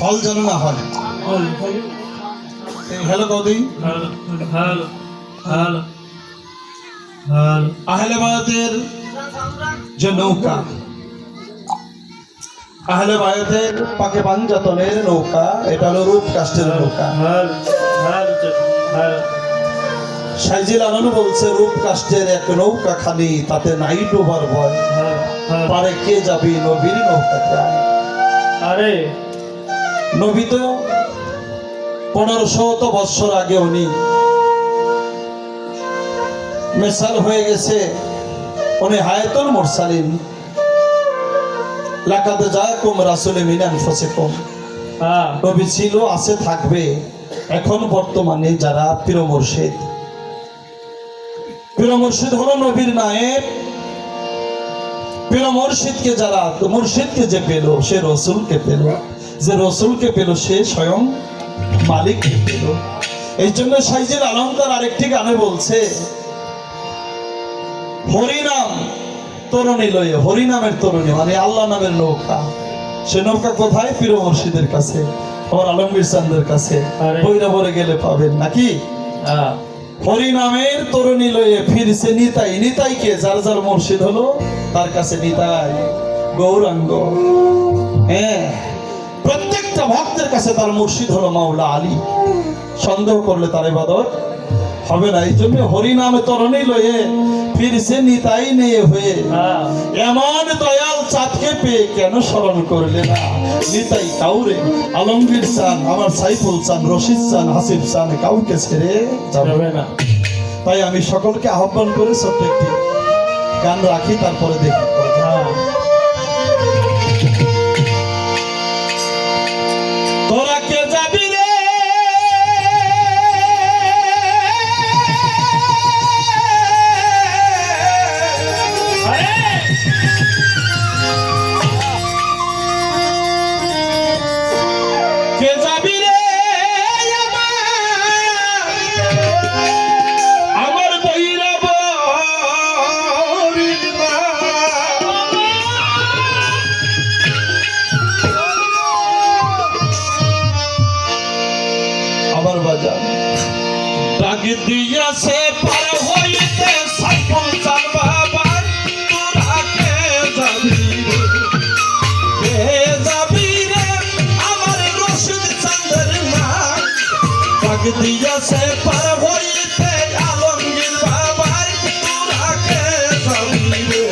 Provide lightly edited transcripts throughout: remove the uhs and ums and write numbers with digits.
হল যেন না হয়। হ্যালো কৌদি, আহলে বায়াতের যে নৌকা, আহলে বায়াতের পাকে পাঞ্জাতনের নৌকা, এটা হলো রূপ কাষ্টের নৌকা। সাইজিল আনানু বলছে রূপ কাষ্টের এক নৌকা খালি, তাতে নাই ডোবার ভয়, পারে কে যাবি নবীর নৌকাতে। আরে নবী তো 1500 বছর আগে উনি মেসাল হয়ে গেছে, উনি হায়াতুল মুরসালিন, লাকাদ জাআকুম রাসূলুম মিন আনফুসিকুম। নবী ছিল, আছে, থাকবে। এখন বর্তমানে যারা পীর মুর্শিদ, পীর মুর্শিদ হলো নবীর নায়েব। পীর মুর্শিদকে যারা, মুর্শিদকে যে পেল সে রসুলকে পেল, যে রসুলকে পেল সে স্বয়ং মালিককে পেল। এই জন্য সাইজিল আলমদার আরেকটি গানে বলছে, হরিনাম তরুণী লয়ে, হরিনামের তরুণী মানে আল্লাহ নামের নৌকা। সে নৌকা কোথায়? পীর মুর্শিদের কাছে, আমার আলমগীর চাঁদের কাছে। বৈরাবরে গেলে পাবেন নাকি? হরিনামের তরুণী লয়ে ফিরছে নিতাই। নিতাইকে যার যার মুর্শিদ হলো তার কাছে নিতাই গৌরাঙ্গ। হ্যাঁ, প্রত্যেকটা ভক্তের কাছে তার মুর্শিদ হলো মাওলা আলী। সন্দেহ করলে তার ইবাদত হবে না। এই জন্য হরিনামে তরুণী লয়ে ফিরছে নিতাই নিয়ে হয়ে, এমন দয়াল চাঁদকে পেয়ে কেন স্মরণ করলে না নিতাই কাউরে? আলমগীর চান, আমার সাইফুল চান, রশিদ চান, হাসিফ চান, কাউকে ছেড়ে যাবে না। তাই আমি সকলকে আহ্বান করে ছোট্ট একটি গান রাখি, তারপরে দেখি। তোরা কে যাবি রে দিয়াছে পার হইতে সাইফুল চান বাবা, তোরা কে যাবি রে আমার রশিদ চাঁদের মা। ডাক দিয়াছে পার হইতে আলমগীর বাবা, তোরা কে যাবি রে?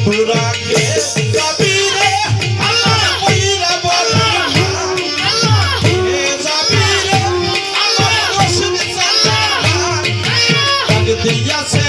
তোরা কে যাবি রে আমার কইরা বলা কে যাবি রে আমার রশিদ চাচা ডাক দিয়াছে